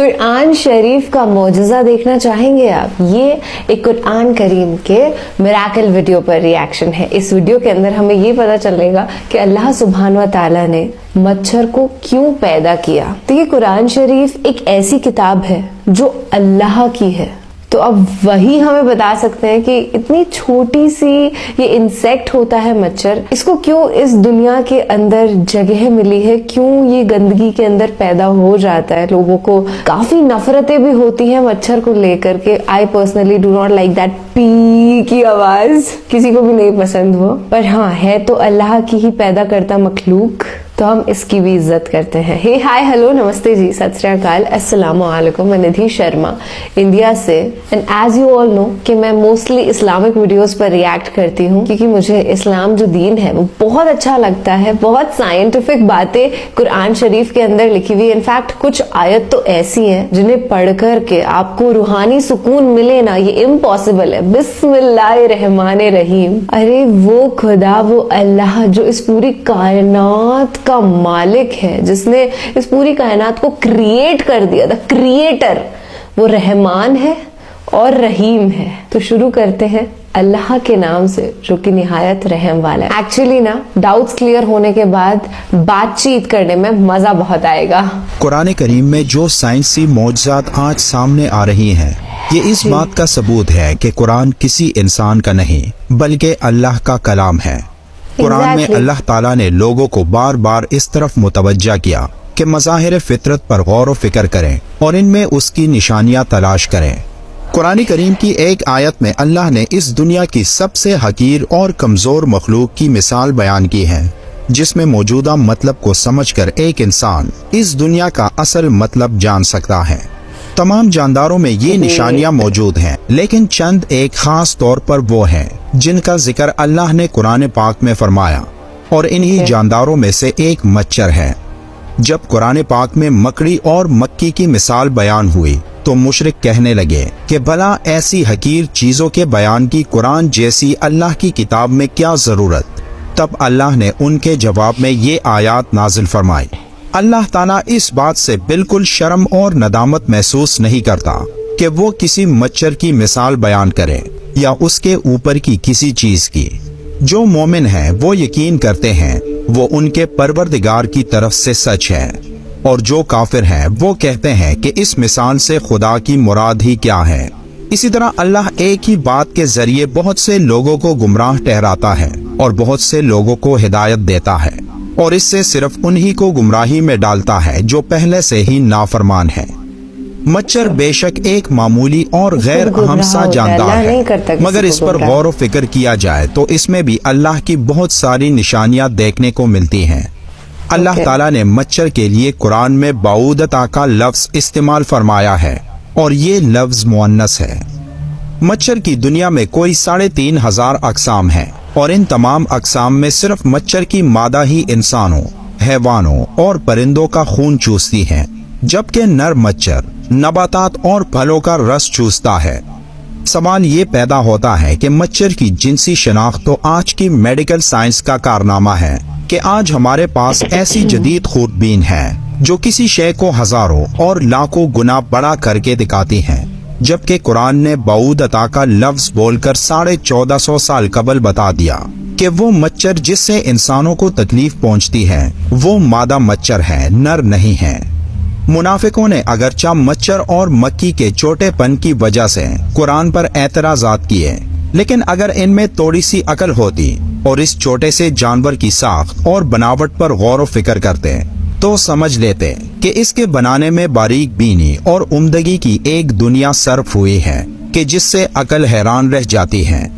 कुरान शरीफ का मौजज़ा देखना चाहेंगे आप? ये एक कुरान करीम के मिराकल वीडियो पर रिएक्शन है। इस वीडियो के अंदर हमें ये पता चलेगा कि अल्लाह सुब्हान व तआला ने मच्छर को क्यों पैदा किया। तो ये कुरान शरीफ एक ऐसी किताब है जो अल्लाह की है, तो अब वही हमें बता सकते हैं कि इतनी छोटी सी ये इंसेक्ट होता है मच्छर, इसको क्यों इस दुनिया के अंदर जगह मिली है, क्यों ये गंदगी के अंदर पैदा हो जाता है। लोगों को काफी नफरतें भी होती हैं मच्छर को लेकर के। I personally do not like that P की आवाज, किसी को भी नहीं पसंद वो, पर हाँ है तो अल्लाह की ही पैदा करता मखलूक, तो हम इसकी भी इज्जत करते हैं। हे हाय हेलो नमस्ते जी, सत श्री अकाल, अस्सलामु अलैकुम। मैं निधि शर्मा इंडिया से, and as you all know कि मैं मोस्टली इस्लामिक वीडियोस पर रिएक्ट करती हूँ क्योंकि मुझे इस्लाम जो दीन है वो बहुत अच्छा लगता है। बहुत साइंटिफिक बातें कुरान शरीफ के अंदर लिखी हुई। इनफैक्ट कुछ आयत तो ऐसी हैं जिन्हें पढ़ कर के आपको रूहानी सुकून मिले ना, ये इम्पॉसिबल है। बिस्मिल्लाहिर्रहमानिर्रहीम। अरे वो खुदा, वो अल्लाह जो इस पूरी कायनात का मालिक है, जिसने इस पूरी कायनात को क्रिएट कर दिया था, क्रिएटर, वो रहमान है और रहीम है। तो शुरू करते हैं अल्लाह के नाम से जो कि निहायत रहम वाला है। एक्चुअली ना डाउट्स क्लियर होने के बाद बातचीत करने में मजा बहुत आएगा। कुरान करीम में जो साइंसी मौजज़ात आज सामने आ रही हैं, ये इस बात का सबूत है कि कुरान किसी इंसान का नहीं बल्कि अल्लाह का कलाम है। कुरान में अल्लाह ताला ने लोगों को बार बार इस तरफ मुतवज्जा किया कि मज़ाहिर फितरत पर गौर व फिक्र करें और इनमें उसकी निशानियां तलाश करें। कुरान करीम की एक आयत में अल्लाह ने इस दुनिया की सबसे हकीर और कमज़ोर मखलूक की मिसाल बयान की है, जिसमें मौजूदा मतलब को समझकर एक इंसान इस दुनिया का असल मतलब जान सकता है। तमाम जानदारों में ये निशानियां मौजूद हैं, लेकिन चंद एक खास तौर पर वो हैं जिनका जिक्र अल्लाह ने कुरान पाक में फरमाया, और इन्हीं जानदारों में से एक मच्छर है। जब कुरान पाक में मकड़ी और मक्खी की मिसाल बयान हुई तो मुशरिक कहने लगे कि भला ऐसी हकीर चीजों के बयान की कुरान जैसी अल्लाह की किताब में क्या जरूरत। तब अल्लाह ने उनके जवाब में ये आयत नाजिल फरमाई। अल्लाह ताला इस बात से बिल्कुल शर्म और नदामत महसूस नहीं करता कि वो किसी मच्छर की मिसाल बयान करे या उसके ऊपर की किसी चीज की। जो मोमिन हैं वो यकीन करते हैं वो उनके परवरदिगार की तरफ से सच है, और जो काफिर हैं वो कहते हैं कि इस मिसाल से खुदा की मुराद ही क्या है। इसी तरह अल्लाह एक ही बात के जरिए बहुत से लोगों को गुमराह ठहराता है और बहुत से लोगों को हिदायत देता है, और इससे सिर्फ उन्हीं को गुमराही में डालता है जो पहले से ही नाफरमान है। मच्छर बेशक एक मामूली और गैर अहम सा जानदार है, मगर इस पर गौर व फिक्र किया जाए तो इसमें भी अल्लाह की बहुत सारी निशानियां देखने को मिलती हैं। अल्लाह ताला ने मच्छर के लिए कुरान में बाऊदता का लफ्ज इस्तेमाल फरमाया है, और ये लफ्ज मुअन्नस है। मच्छर की दुनिया में कोई 3500 अक़साम हैं, और इन तमाम अक़साम में सिर्फ मच्छर की मादा ही इंसानों, हैवानों और परिंदों का खून चूसती है, जबकि नर मच्छर नबातात और फलों का रस चूसता है। सवाल ये पैदा होता है कि मच्छर की जिनसी शनाख्त तो आज की मेडिकल साइंस का कारनामा है कि आज हमारे पास ऐसी जदीद खूरबीन है जो किसी शय को हजारों और लाखों गुना बड़ा करके दिखाती हैं, जबकि कुरान ने बाऊदता का लफ्ज बोलकर 1450 साल कबल बता दिया कि वो मच्छर जिससे इंसानों को तकलीफ पहुंचती है वो मादा मच्छर है, नर नहीं है। मुनाफिकों ने अगरचा मच्छर और मक्खी के छोटेपन की वजह से कुरान पर एतराजात किए, लेकिन अगर इनमें थोड़ी सी अकल होती और इस छोटे से जानवर की साख्त और बनावट पर गौर व फिक्र करते तो समझ लेते कि इसके बनाने में बारीक बीनी और उम्दगी की एक दुनिया सर्फ हुई है कि जिससे अकल हैरान रह जाती है।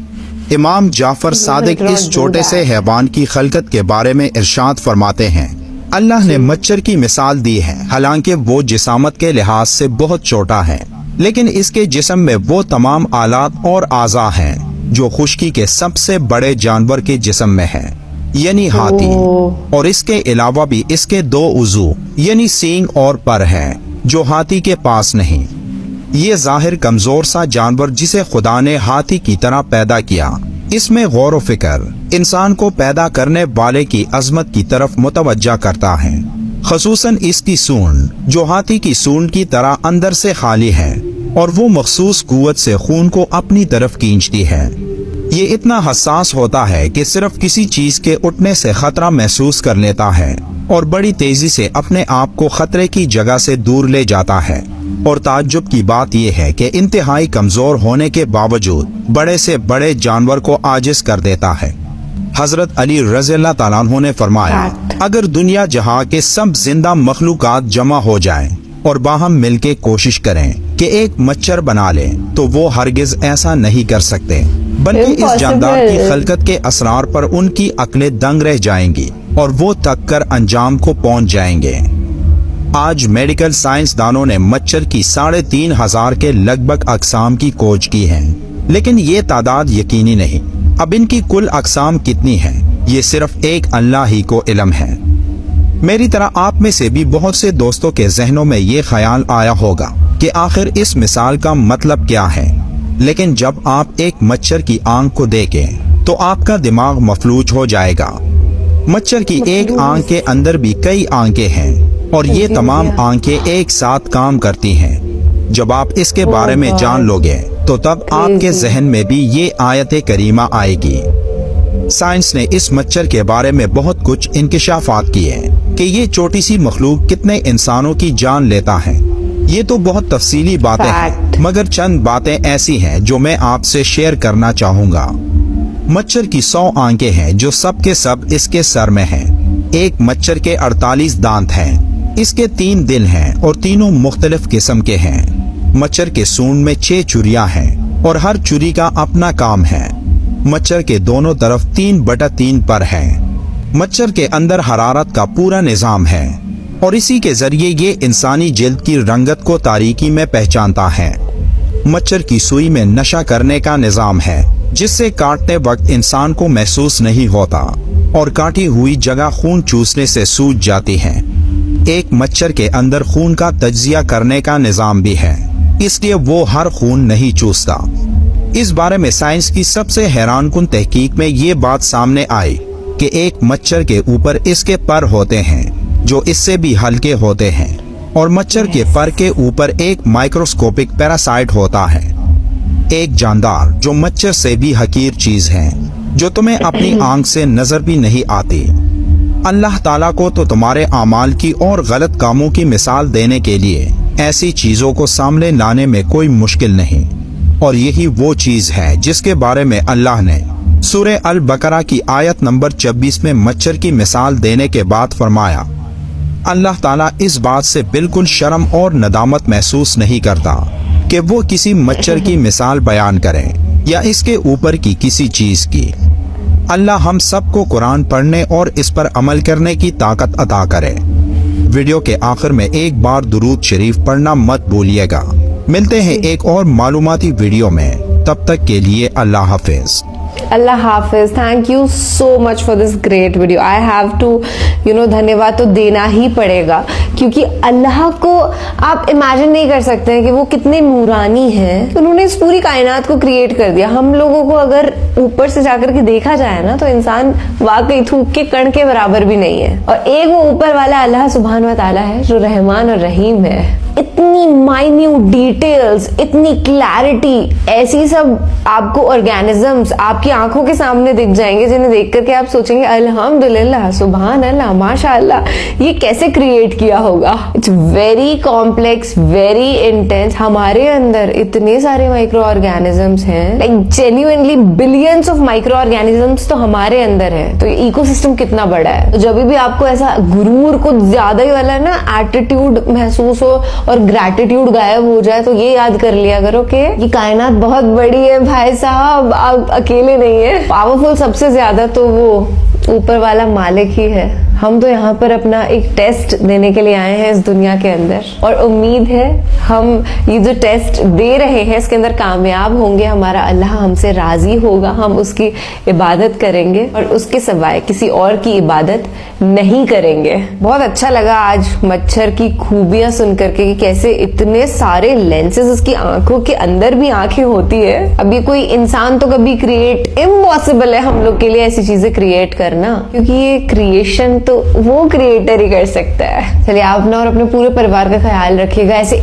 इमाम जाफर सादिक इस छोटे से हैवान की खलकत के बारे में इरशाद फरमाते हैं, अल्लाह ने मच्छर की मिसाल दी है, हालांकि वो जिसामत के लिहाज से बहुत छोटा है, लेकिन इसके जिस्म में वो तमाम आलात और आज़ा हैं जो खुश्की के सबसे बड़े जानवर के जिस्म में है, यानी हाथी, और इसके अलावा भी इसके 2 उज़ू यानी सींग और पर हैं जो हाथी के पास नहीं। ये जाहिर कमजोर सा जानवर जिसे खुदा ने हाथी की तरह पैदा किया, इसमें गौर व फिक्र इंसान को पैदा करने वाले की अजमत की तरफ मुतवज्जा करता है। खसूसन इसकी सूंड जो हाथी की सूंड की तरह अंदर से खाली है और वो मखसूस कुव्वत से खून को अपनी तरफ खींचती है। ये इतना हसास होता है कि सिर्फ किसी चीज के उठने से खतरा महसूस कर लेता है और बड़ी तेजी से अपने आप को खतरे की जगह से दूर ले जाता है। और ताज्जुब की बात यह है कि इंतहाई कमजोर होने के बावजूद बड़े से बड़े जानवर को आजिज कर देता है। हजरत अली रज़ियल्लाहु ताला अन्हु ने फरमाया, अगर दुनिया जहां के सब जिंदा मखलूकात जमा हो जाएं और बाहम मिलके कोशिश करें कि एक मच्छर बना लें तो वो हरगिज ऐसा नहीं कर सकते, बल्कि इस जानदार की खलकत के असरार पर उनकी अक्लें दंग रह जाएंगी और वो थक कर अंजाम को पहुंच जाएंगे। आज मेडिकल साइंसदानों ने मच्छर की 3500 के लगभग अक़साम की खोज की है, लेकिन ये तादाद यकीनी नहीं। अब इनकी कुल अक़साम कितनी है ये सिर्फ एक अल्लाह ही को इल्म है। मेरी तरह आप में से भी बहुत से दोस्तों के जहनों में ये ख्याल आया होगा कि आखिर इस मिसाल का मतलब क्या है, लेकिन जब आप एक मच्छर की आंख को देखें तो आपका दिमाग मफलूज हो जाएगा। मच्छर की एक आंख के अंदर भी कई आंखें हैं और ये तमाम आंखें एक साथ काम करती हैं। जब आप इसके बारे में जान लोगे तो तब आपके जहन में भी ये आयत करीमा आएगी। साइंस ने इस मच्छर के बारे में बहुत कुछ इंकिशाफात किए कि ये छोटी सी मखलूक कितने इंसानों की जान लेता है। ये तो बहुत तफसीली बातें हैं, मगर चंद बातें ऐसी हैं जो मैं आपसे शेयर करना चाहूँगा। मच्छर की 100 आंखें हैं जो सब के सब इसके सर में हैं। एक मच्छर के 48 दांत हैं। इसके 3 दिल हैं और तीनों मुख्तलिफ किस्म के हैं। मच्छर के सूंड में 6 चुरियां हैं और हर चुरी का अपना काम है। मच्छर के दोनों तरफ 3/3 पर है। मच्छर के अंदर हरारत का पूरा निजाम है और इसी के जरिए ये इंसानी जिल्द की रंगत को तारीकी में पहचानता है। मच्छर की सुई में नशा करने का निजाम है, जिससे काटते वक्त इंसान को महसूस नहीं होता और काटी हुई जगह खून चूसने से सूज जाती है। एक मच्छर के अंदर खून का तज्जिया करने का निजाम भी है, इसलिए वो हर खून नहीं चूसता। इस बारे में साइंस की सबसे हैरानकुन तहकीक में ये बात सामने आई कि एक मच्छर के ऊपर इसके पर होते हैं जो इससे भी हल्के होते हैं, और मच्छर के पर के ऊपर एक माइक्रोस्कोपिक पैरासाइट होता है, एक जानदार जो मच्छर से भी हकीर चीज है, जो तुम्हें अपनी आंख से नजर भी नहीं आती। अल्लाह ताला को तो तुम्हारे आमाल की और गलत कामों की मिसाल देने के लिए ऐसी चीजों को सामने लाने में कोई मुश्किल नहीं, और यही वो चीज है जिसके बारे में अल्लाह ने सूरह अल बकरा की आयत नंबर 26 में मच्छर की मिसाल देने के बाद फरमाया, अल्लाह ताला इस बात से बिल्कुल शर्म और नदामत महसूस नहीं करता कि वो किसी मच्छर की मिसाल बयान करें या इसके ऊपर की किसी चीज की। अल्लाह हम सबको कुरान पढ़ने और इस पर अमल करने की ताकत अता करे। वीडियो के आखिर में एक बार दुरूद शरीफ पढ़ना मत भूलिएगा। मिलते हैं एक और मालूमाती वीडियो में, तब तक के लिए अल्लाह हाफिज। अल्लाह हाफिज। Thank you so much for this great video. I have to धन्यवाद तो देना ही पड़ेगा, क्योंकि अल्लाह को आप इमेजिन नहीं कर सकते हैं कि वो कितने नूरानी हैं। उन्होंने इस पूरी कायनात को क्रिएट कर दिया। हम लोगों को अगर ऊपर से जाकर के देखा जाए ना, तो इंसान वाकई थूक के कण के बराबर भी नहीं है। और एक वो ऊपर वाला अल्लाह सुब्हान व तआला है जो रहमान और रहीम है। इतनी माइन्यूट डिटेल्स, इतनी क्लैरिटी, ऐसी सब आपको ऑर्गेनिजम्स आपकी आंखों के सामने दिख जाएंगे जिन्हें देख करके आप सोचेंगे अल्हम्दुलिल्लाह, सुभान अल्लाह, माशाअल्लाह, ये कैसे क्रिएट किया होगा। It's very complex, very intense. हमारे अंदर इतने सारे माइक्रो ऑर्गेनिजम्स हैं, like genuinely billions of micro organisms तो हमारे अंदर है। तो ये इकोसिस्टम कितना बड़ा है। तो जब भी आपको ऐसा गुरूर, कुछ ज्यादा ही वाला ना एटीट्यूड महसूस हो और ग्रैटिट्यूड गायब हो जाए, तो ये याद कर लिया करो कि ये कायनात बहुत बड़ी है भाई साहब, आप अकेले नहीं है। पावरफुल सबसे ज्यादा तो वो ऊपर वाला मालिक ही है। हम तो यहाँ पर अपना एक टेस्ट देने के लिए आए हैं इस दुनिया के अंदर, और उम्मीद है हम ये जो टेस्ट दे रहे हैं इसके अंदर कामयाब होंगे। हमारा अल्लाह हमसे राजी होगा, हम उसकी इबादत करेंगे और उसके सिवाय किसी और की इबादत नहीं करेंगे। बहुत अच्छा लगा आज मच्छर की खूबियां सुन करके कि कैसे इतने सारे लेंसेज उसकी आंखों के अंदर भी आंखें होती है। अब ये कोई इंसान तो कभी क्रिएट इम्पॉसिबल है हम लोग के लिए ऐसी चीजें क्रिएट करना, क्योंकि ये क्रिएशन तो تو وہ کریٹر ہی کر سکتا ہے. چلیے آپ اپنا اور اپنے پورے پریوار کا خیال رکھیے گا. ایسے